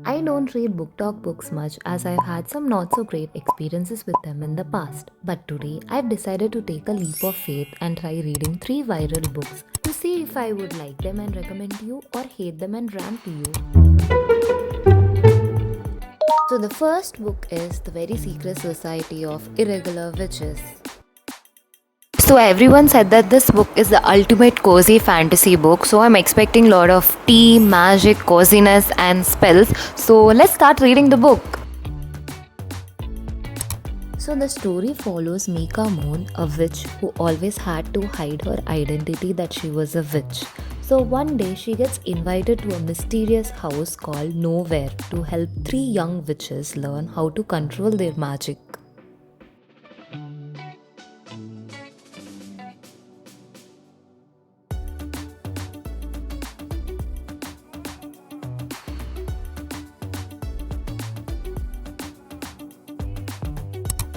I don't read book talk books much as I've had some not so great experiences with them in the past. But today I've decided to take a leap of faith and try reading 3 viral books to see if I would like them and recommend to you or hate them and rant to you. So the first book is The Very Secret Society of Irregular Witches. So everyone said that this book is the ultimate cozy fantasy book. So I'm expecting a lot of tea, magic, coziness and spells. So let's start reading the book. So the story follows Mika Moon, a witch who always had to hide her identity that she was a witch. So one day she gets invited to a mysterious house called Nowhere to help 3 young witches learn how to control their magic.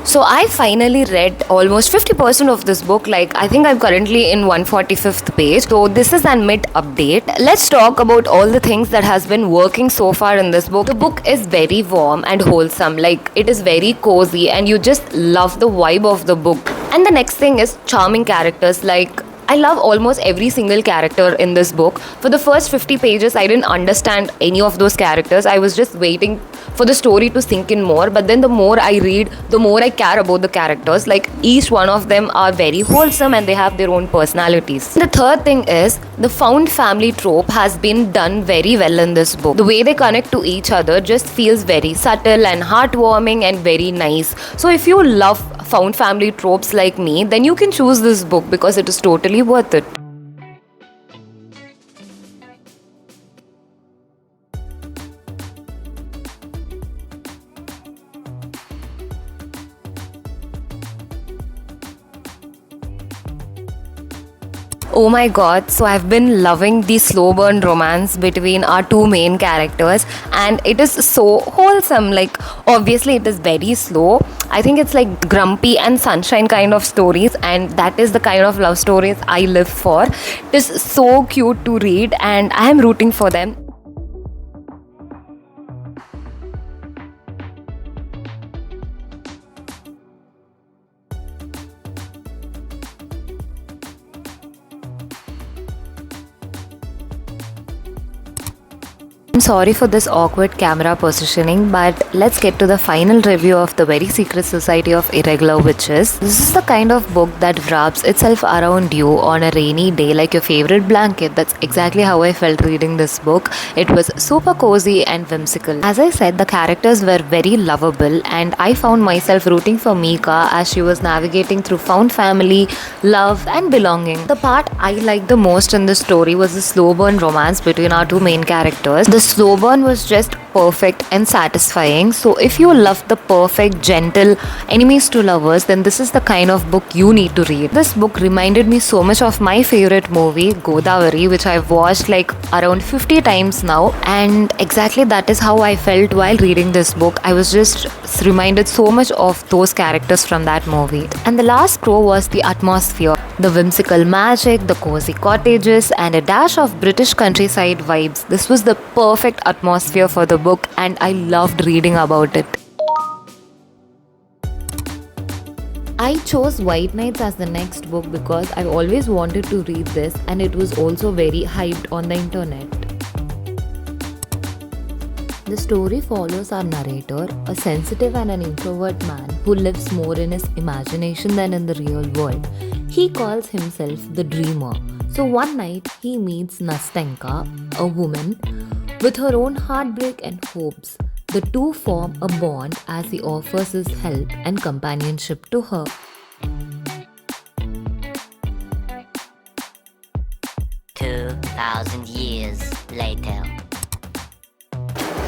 So I finally read almost 50% of this book. Like I think I'm currently in 145th page. So this is an mid update. Let's talk about all the things that has been working so far in this book. The book is very warm and wholesome. Like it is very cozy and you just love the vibe of the book. And the next thing is charming characters. Like I love almost every single character in this book. For the first 50 pages, I didn't understand any of those characters. I was just waiting for the story to sink in more. But then the more I read, the more I care about the characters. Like each one of them are very wholesome and they have their own personalities. The third thing is the found family trope has been done very well in this book. The way they connect to each other just feels very subtle and heartwarming and very nice. So if you love found family tropes like me, then you can choose this book because it is totally worth it. Oh my god, so I've been loving the slow burn romance between our 2 main characters and it is so wholesome. Like, obviously, it is very slow. I think it's like grumpy and sunshine kind of stories, and that is the kind of love stories I live for. It is so cute to read, and I am rooting for them. I'm sorry for this awkward camera positioning, but let's get to the final review of The Very Secret Society of Irregular Witches. This is the kind of book that wraps itself around you on a rainy day like your favorite blanket. That's exactly how I felt reading this book. It was super cozy and whimsical. As I said, the characters were very lovable and I found myself rooting for Mika as she was navigating through found family, love and belonging. The part I liked the most in this story was the slow burn romance between our 2 main characters. The slow burn was just perfect and satisfying. So if you love the perfect, gentle enemies to lovers, then this is the kind of book you need to read. This book reminded me so much of my favorite movie, Godavari, which I've watched like around 50 times now. And exactly that is how I felt while reading this book. I was just reminded so much of those characters from that movie. And the last crow was the atmosphere. The whimsical magic, the cozy cottages, and a dash of British countryside vibes. This was the perfect atmosphere for the book, and I loved reading about it. I chose White Nights as the next book because I've always wanted to read this, and it was also very hyped on the internet. The story follows our narrator, a sensitive and an introvert man who lives more in his imagination than in the real world. He calls himself the dreamer. So one night he meets Nastenka, a woman with her own heartbreak and hopes. The two form a bond as he offers his help and companionship to her. 2,000 years later.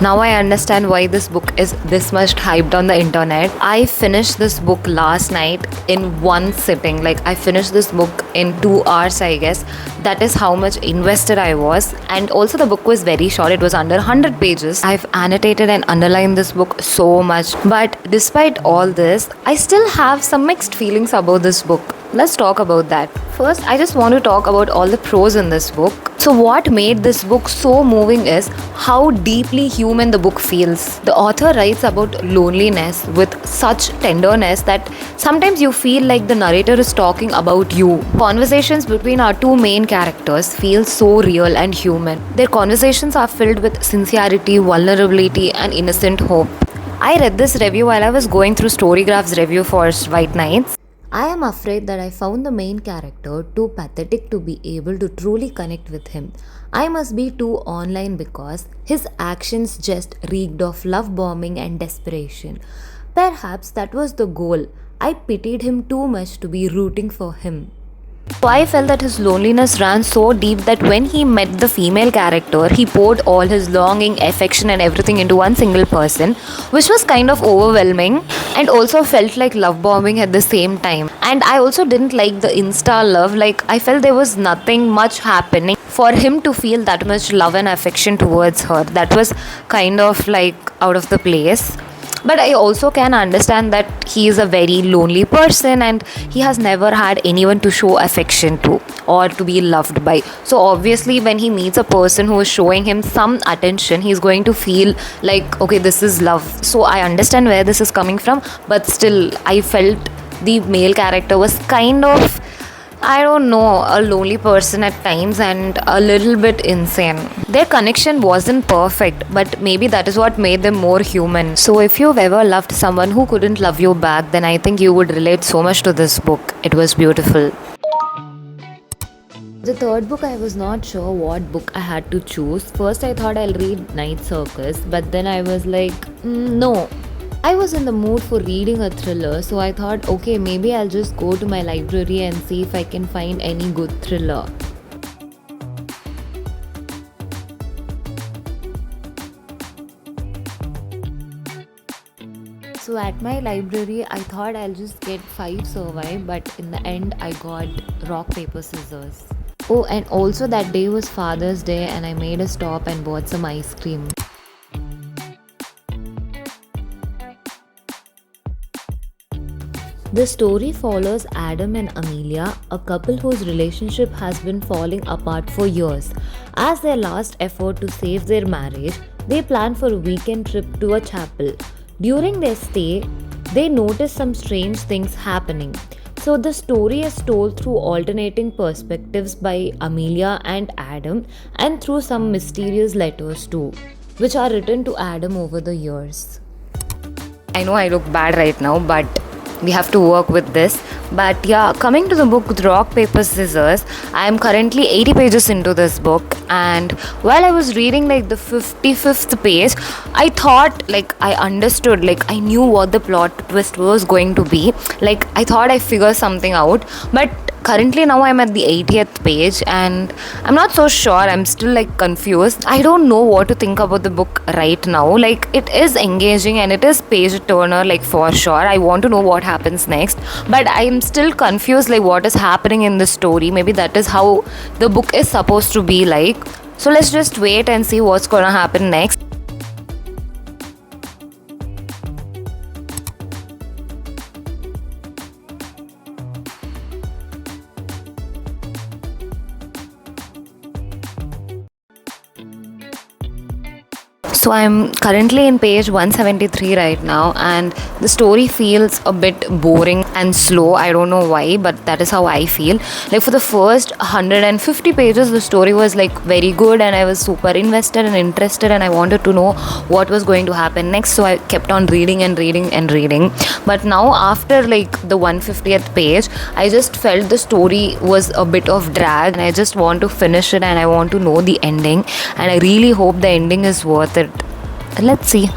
Now I understand why this book is this much hyped on the internet. I finished this book last night in one sitting. Like I finished this book in 2 hours, I guess. That is how much invested I was. And also the book was very short. It was under 100 pages. I've annotated and underlined this book so much. But despite all this, I still have some mixed feelings about this book. Let's talk about that. First, I just want to talk about all the pros in this book. So, what made this book so moving is how deeply human the book feels. The author writes about loneliness with such tenderness that sometimes you feel like the narrator is talking about you. Conversations between our two main characters feel so real and human. Their conversations are filled with sincerity, vulnerability, and innocent hope. I read this review while I was going through Storygraph's review for White Nights. I am afraid that I found the main character too pathetic to be able to truly connect with him. I must be too online because his actions just reeked of love bombing and desperation. Perhaps that was the goal. I pitied him too much to be rooting for him. So I felt that his loneliness ran so deep that when he met the female character, he poured all his longing, affection, and everything into one single person, which was kind of overwhelming and also felt like love bombing at the same time. And I also didn't like the Insta love, like, I felt there was nothing much happening for him to feel that much love and affection towards her. That was kind of like out of the place. But I also can understand that he is a very lonely person and he has never had anyone to show affection to or to be loved by. So obviously when he meets a person who is showing him some attention, he's going to feel like, okay, this is love. So I understand where this is coming from, but still I felt the male character was kind of, I don't know, a lonely person at times and a little bit insane. Their connection wasn't perfect, but maybe that is what made them more human. So if you've ever loved someone who couldn't love you back, then I think you would relate so much to this book. It was beautiful. The third book, I was not sure what book I had to choose. First I thought I'll read Night Circus, but then I was like, no. I was in the mood for reading a thriller, so I thought, okay, maybe I'll just go to my library and see if I can find any good thriller. So at my library, I thought I'll just get 5 Survive, but in the end, I got Rock, Paper, Scissors. Oh, and also that day was Father's Day and I made a stop and bought some ice cream. The story follows Adam and Amelia, a couple whose relationship has been falling apart for years. As their last effort to save their marriage, they plan for a weekend trip to a chapel. During their stay, they notice some strange things happening. So the story is told through alternating perspectives by Amelia and Adam and through some mysterious letters too, which are written to Adam over the years. I know I look bad right now, but we have to work with this. But yeah, coming to the book Rock, Paper, Scissors, I am currently 80 pages into this book, and while I was reading like the 55th page, I thought like I understood, like I knew what the plot twist was going to be. Like I thought I figured something out, but currently now I'm at the 80th page and I'm not so sure. I'm still like confused. I don't know what to think about the book right now. Like it is engaging and it is page turner, like for sure. I want to know what happens next, but I'm still confused like what is happening in the story. Maybe that is how the book is supposed to be like. So let's just wait and see what's gonna happen next. So I'm currently in page 173 right now, and the story feels a bit boring and slow. I don't know why, but that is how I feel. Like for the first 150 pages, the story was like very good and I was super invested and interested and I wanted to know what was going to happen next. So I kept on reading and reading and reading. But now after like the 150th page, I just felt the story was a bit of drag and I just want to finish it and I want to know the ending, and I really hope the ending is worth it. Let's see.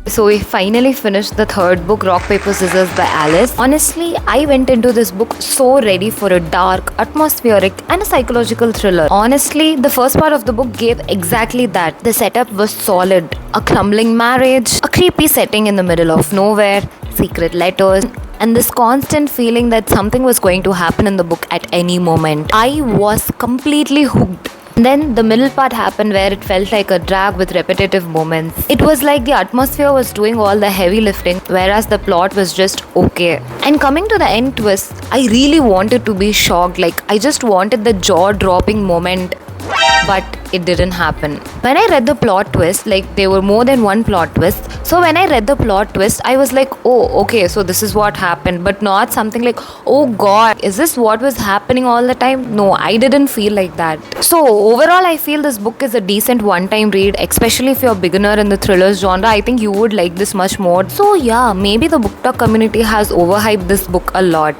So we finally finished the third book, Rock, Paper, Scissors by Alice. Honestly, I went into this book so ready for a dark, atmospheric and a psychological thriller. Honestly, the first part of the book gave exactly that. The setup was solid. A crumbling marriage, a creepy setting in the middle of nowhere, secret letters, and this constant feeling that something was going to happen in the book at any moment. I was completely hooked. Then the middle part happened where it felt like a drag with repetitive moments. It was like the atmosphere was doing all the heavy lifting, whereas the plot was just okay. And coming to the end twist, I really wanted to be shocked. Like, I just wanted the jaw-dropping moment, but it didn't happen. When I read the plot twist, like, there were more than one plot twist. So when I read the plot twist, I was like, oh, okay, so this is what happened, but not something like, oh god, is this what was happening all the time? No, I didn't feel like that. So overall, I feel this book is a decent one-time read, especially if you're a beginner in the thrillers genre. I think you would like this much more. So yeah, maybe the book talk community has overhyped this book a lot.